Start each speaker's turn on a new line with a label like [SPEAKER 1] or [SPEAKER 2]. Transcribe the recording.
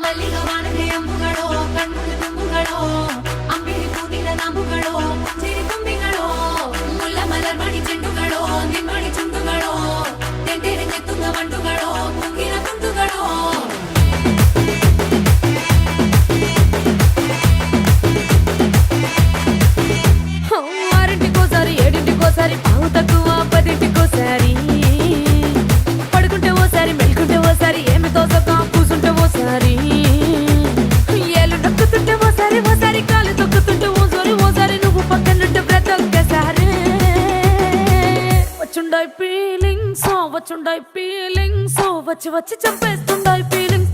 [SPEAKER 1] ಮಲ್ಲಿಗ ವಾಣದೆ ಅಂಬುಗಳೋ ಕಣ್ಣುಗಳು ತುಂಬುಗಳೋ ಅಂಬಿಳಿ ಹೂವಿನ ನಾಮುಗಳೋ ಚಿರಿ ತುಂಬಿಗಳೋ ಮುಲ್ಲ ಮಲರ್ಮಣಿ ಚೆಂಡುಗಳೋ ನಿಮ್ಮಣಿ ಚುಂಡುಗಳೋ ತೆಂಟೆರೆಂಗೆ ತುಂಗ ಮಂಡುಗಳೋ ಮುಂಗಿನ ತುಂಡುಗಳೋ ఆరింటికోసారి ఏడింటికోసారి పావు తక్కువ పదింటికోసారి పడుకుంటే ఓసారి మెలుకుంటే ఓసారి ఏమి తోసక కూసుంటే ఓసారి ఏళ్ళు నొక్కుతుంటే ఓసారి ఓసారి కాలు తొక్కుతుంటే ఓసారి నువ్వు పక్కనుంటే ప్రతి ఒక్కసారి వచ్చుండాయి ఫీలింగ్స్ వచ్చి వచ్చి చంపేస్తుండాయి ఫీలింగ్స్